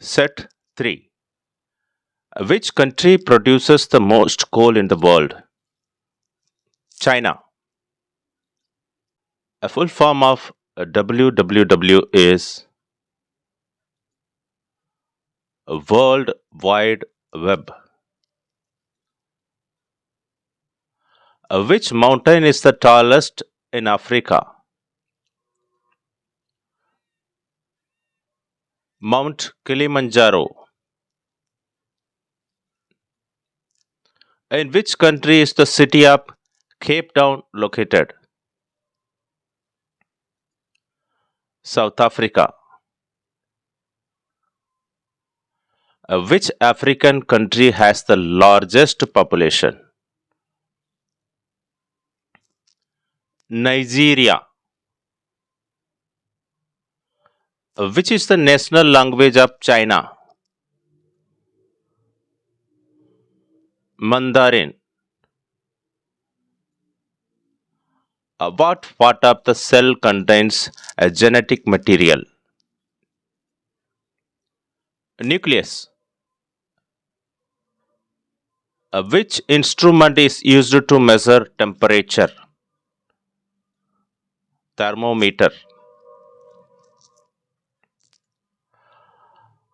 Set-3. Which country produces the most coal in the world? China. A full form of WWW is World Wide Web. Which mountain is the tallest in Africa? Mount Kilimanjaro. In which country is the city of Cape Town located? South Africa. Which African country has the largest population? Nigeria. Which is the national language of China? Mandarin. What part of the cell contains a genetic material? Nucleus. Which instrument is used to measure temperature? Thermometer.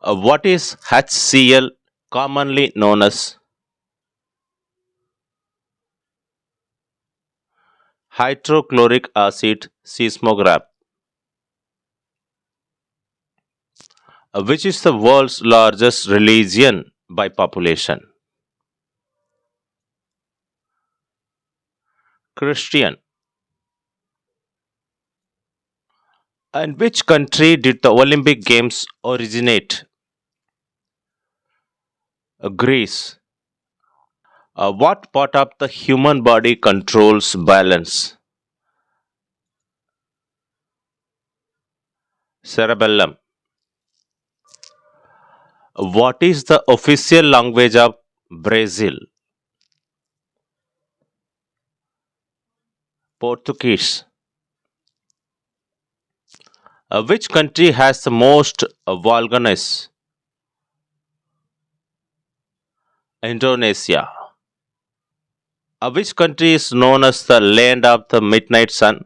What is HCl commonly known as? Hydrochloric acid seismograph. Which is the world's largest religion by population? Christian. And which country did the Olympic Games originate? Greece. What part of the human body controls balance? Cerebellum. What is the official language of Brazil? Portuguese. Which country has the most volcanoes? Indonesia. Which country is known as the land of the midnight sun?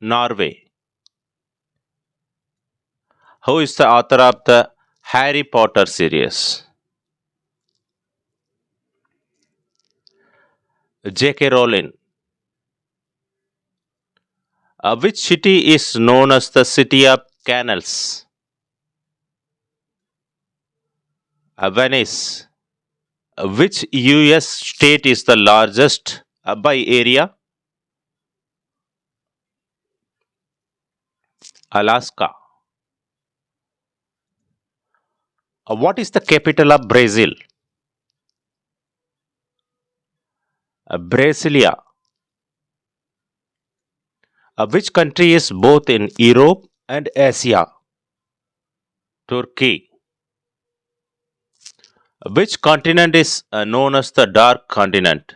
Norway. Who is the author of the Harry Potter series? J.K. Rowling. Which city is known as the City of Canals? Venice. Which US state is the largest by area? Alaska. What is the capital of Brazil? Brasilia. Which country is both in Europe and Asia? Turkey. Which continent is known as the Dark Continent?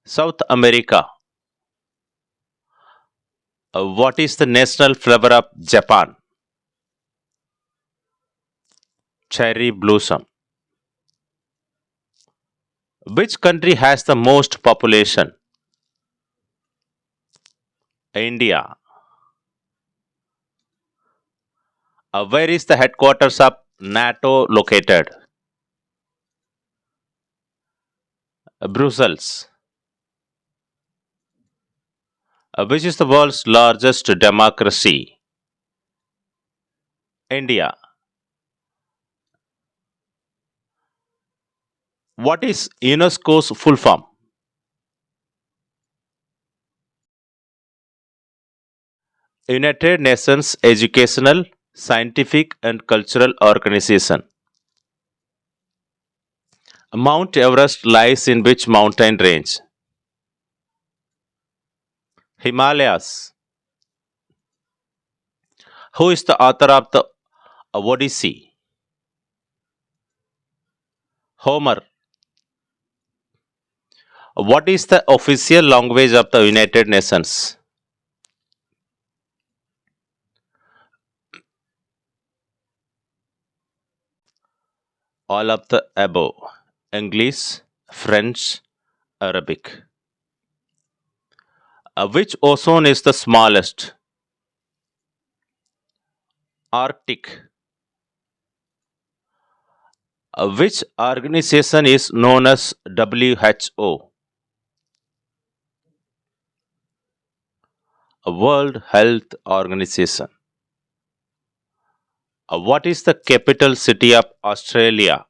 South America. What is the national flower of Japan? Cherry blossom. Which country has the most population? India. Where is the headquarters of NATO located? Brussels. Which is the world's largest democracy? India. What is UNESCO's full form? United Nations Educational, Scientific and Cultural Organization. Mount Everest lies in which mountain range? Himalayas. Who is the author of the Odyssey? Homer. What is the official language of the United Nations? All of the above. English, French, Arabic. Which ozone is the smallest? Arctic. Which organization is known as WHO? World Health Organization. What is the capital city of Australia?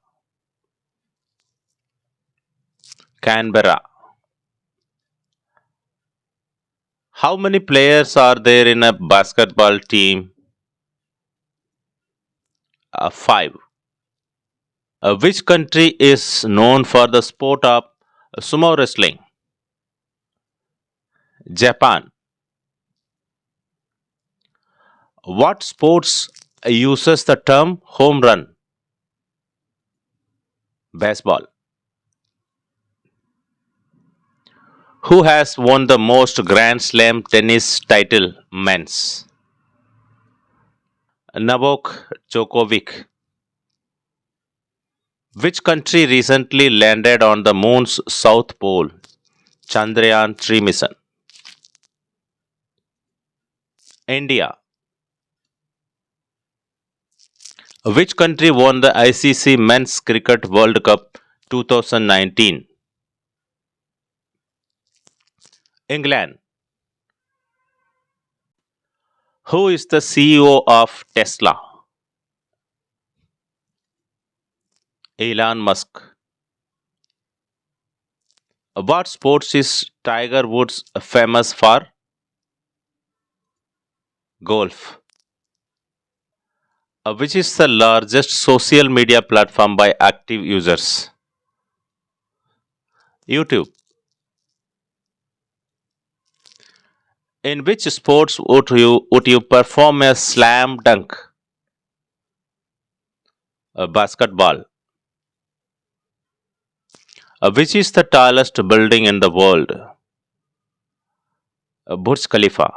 Canberra. How many players are there in a basketball team? Five. Which country is known for the sport of sumo wrestling? Japan. What sports uses the term home run? Baseball. Who has won the most Grand Slam tennis title men's? Novak Djokovic. Which country recently landed on the moon's south pole? Chandrayaan 3 mission. India. Which country won the ICC Men's Cricket World Cup 2019? England. Who is the CEO of Tesla? Elon Musk. What sports is Tiger Woods famous for? Golf. Which is the largest social media platform by active users? YouTube. In which sports would you perform a slam dunk? Basketball. Which is the tallest building in the world? Burj Khalifa.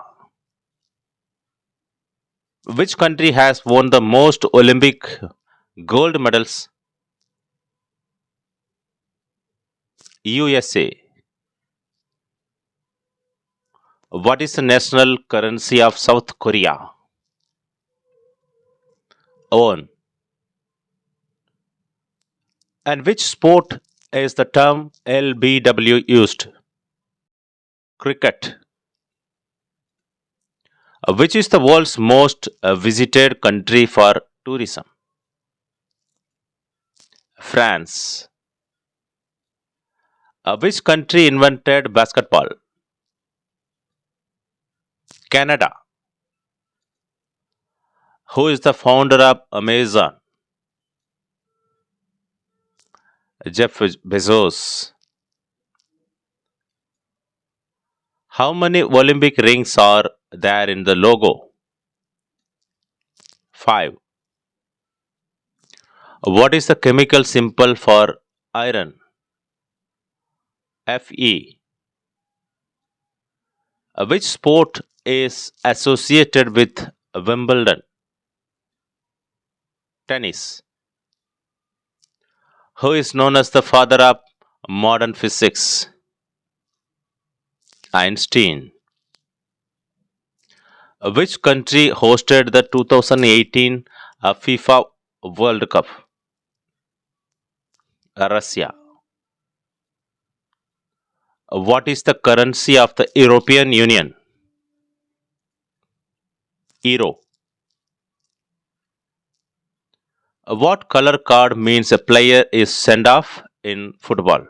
Which country has won the most Olympic gold medals? USA. What is the national currency of South Korea? Won. And which sport is the term LBW used? Cricket. Which is the world's most visited country for tourism? France. Which country invented basketball? Canada. Who is the founder of Amazon? Jeff Bezos. How many Olympic rings are there in the logo? 5. What is the chemical symbol for iron? Fe. Which sport is associated with Wimbledon? Tennis. Who is known as the father of modern physics? Einstein. Which country hosted the 2018 FIFA World Cup? Russia. What is the currency of the European Union? Euro. What color card means a player is sent off in football?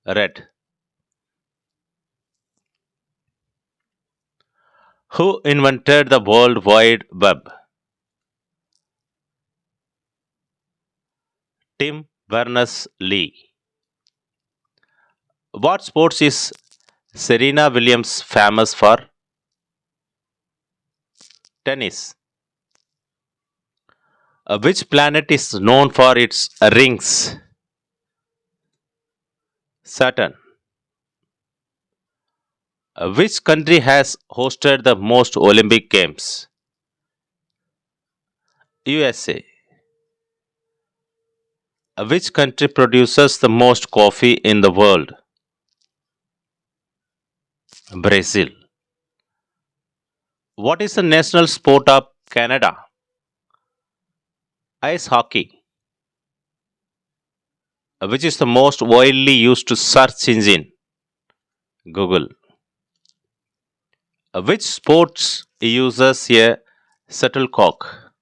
Red. Who invented the World Wide Web? Tim Berners-Lee. What sports is Serena Williams famous for? Tennis. Which planet is known for its rings? Saturn. Which country has hosted the most Olympic Games? USA. Which country produces the most coffee in the world? Brazil. What is the national sport of Canada? Ice hockey. Which is the most widely used search engine? Google. Which sports uses a shuttlecock?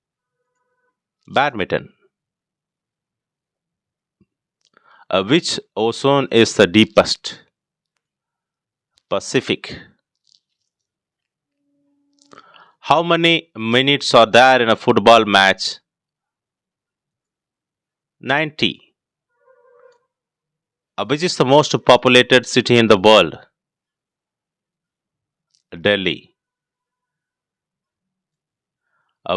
Badminton. Which ocean is the deepest? Pacific. How many minutes are there in a football match? 90. Which is the most populated city in the world? Delhi.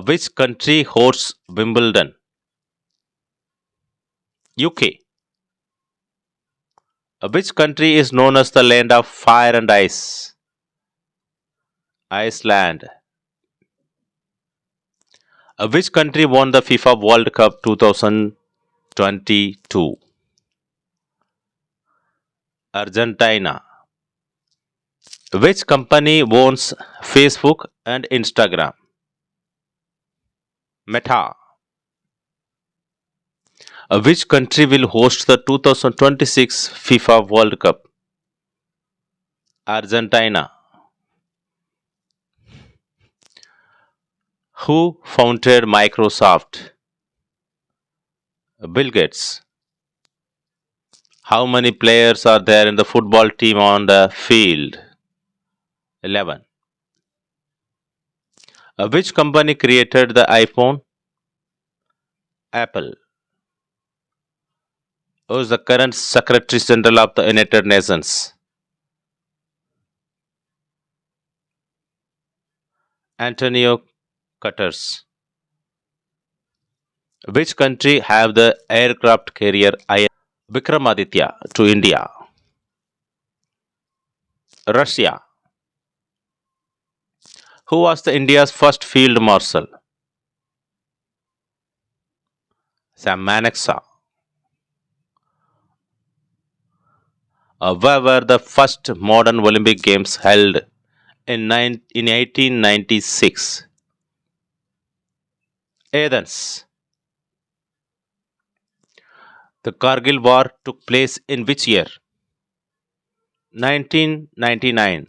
Which country hosts Wimbledon? UK. Which country is known as the land of fire and ice? Iceland. Which country won the FIFA World Cup 2022? Argentina. Which company owns Facebook and Instagram? Meta. Which country will host the 2026 FIFA World Cup? Argentina. Who founded Microsoft? Bill Gates. How many players are there in the football team on the field? 11. Which company created the iPhone? Apple. Who is the current Secretary General of the United Nations? Antonio Guterres. Which country have the aircraft carrier Vikramaditya to India? Russia. Who was the India's first field marshal? Sam Manexa. Where were the first modern Olympic Games held in 1896? Athens. The Kargil War took place in which year? 1999.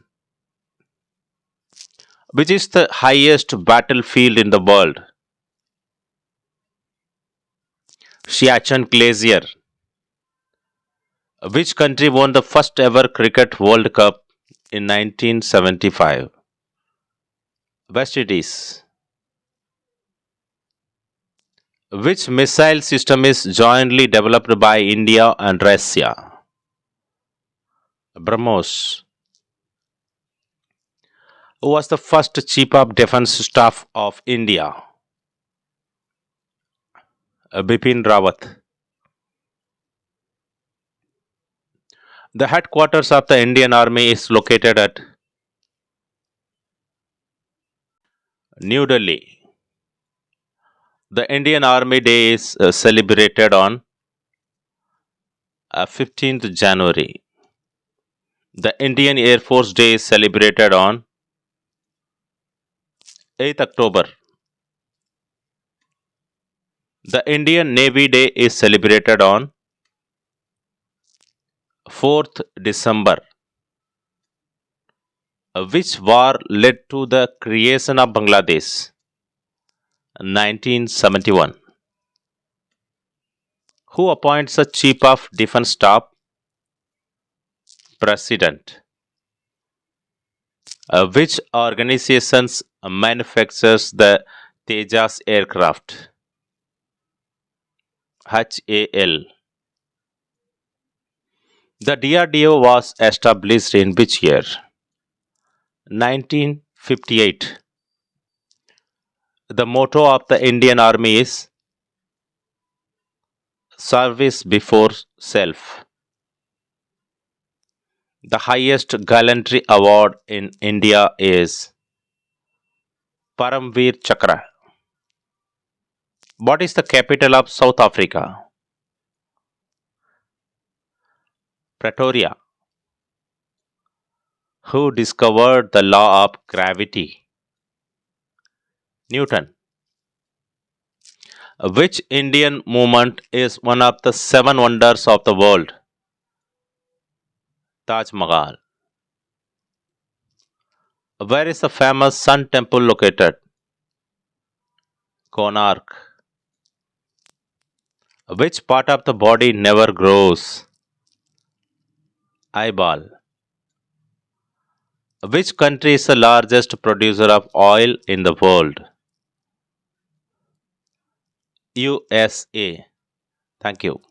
Which is the highest battlefield in the world? Siachen Glacier. Which country won the first ever Cricket World Cup in 1975? West Indies. Which missile system is jointly developed by India and Russia? BrahMos. Who was the first Chief of Defence Staff of India? Bipin Rawat. The headquarters of the Indian Army is located at New Delhi. The Indian Army Day is celebrated on 15th January. The Indian Air Force Day is celebrated on 8th October. The Indian Navy Day is celebrated on 4th December. Which war led to the creation of Bangladesh? 1971. Who appoints the Chief of Defence Staff? President. Which organizations manufactures the Tejas aircraft? HAL. The DRDO was established in which year? 1958. The motto of the Indian Army is Service Before Self. The highest gallantry award in India is Paramveer Chakra. What is the capital of South Africa? Pretoria. Who discovered the law of gravity? Newton. Which Indian movement is one of the seven wonders of the world? Taj Mahal. Where is the famous Sun Temple located? Konark. Which part of the body never grows? Eyeball. Which country is the largest producer of oil in the world? USA. Thank you.